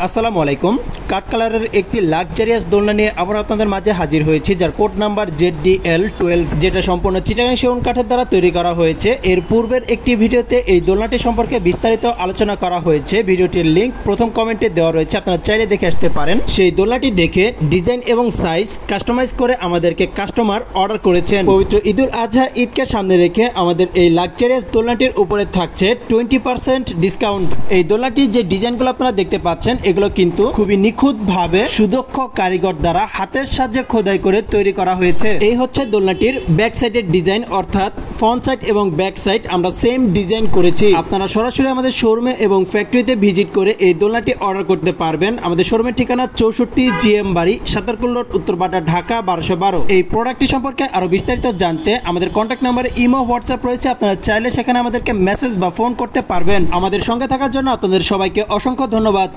আসসালামু আলাইকুম। কাঠ কালারের একটি লাক্সারিয়াস দোলনা নিয়ে আবার আপনাদের মাঝে হাজির হয়েছি, যার কোড নাম্বার ZDL12, যেটা সম্পূর্ণ চিটাগাং সেগুন কাঠের দ্বারা তৈরি করা হয়েছে। এর পূর্বের একটি ভিডিওতে এই দোলনাটি সম্পর্কে বিস্তারিত আলোচনা করা হয়েছে। ভিডিওটির লিঙ্ক প্রথম কমেন্টে দেওয়া রয়েছে, আপনারা চাইলে দেখে আসতে পারেন। সেই দোলনাটি দেখে ডিজাইন এবং সাইজ কাস্টমাইজ করে আমাদেরকে কাস্টমার অর্ডার করেছেন। পবিত্র ঈদুল আজহা ঈদকে সামনে রেখে আমাদের এই লাক্সারিয়াস দোলনাটির উপরে থাকছে 20% ডিসকাউন্ট। এই দোলনাটির যে ডিজাইনগুলো আপনারা দেখতে পাচ্ছেন, এগুলো কিন্তু খুবই নিখুঁত ভাবে সুদক্ষ কারিগর দ্বারা হাতের সাহায্যে খোদাই করে তৈরি করা হয়েছে। এই হচ্ছে দোলনাটির ব্যাক সাইডের ডিজাইন, অর্থাৎ ফ্রন্ট সাইড এবং ব্যাক সাইড আমরা সেম ডিজাইন করেছি। আপনারা সরাসরি আমাদের শোরুমে এবং ফ্যাক্টরিতে ভিজিট করে এই দোলনাটি অর্ডার করতে পারবেন। আমাদের শোরুমের ঠিকানা 64 GM বাড়ি, সাতারকুল রোড, উত্তরপাড়া, ঢাকা 1212। এই প্রোডাক্টটি সম্পর্কে আরো বিস্তারিত জানতে আমাদের কন্ট্যাক্ট নাম্বারে ইমো, হোয়াটসঅ্যাপ রয়েছে, আপনারা চাইলে সেখানে আমাদেরকে মেসেজ বা ফোন করতে পারবেন। আমাদের সঙ্গে থাকার জন্য আপনাদের সবাইকে অসংখ্য ধন্যবাদ।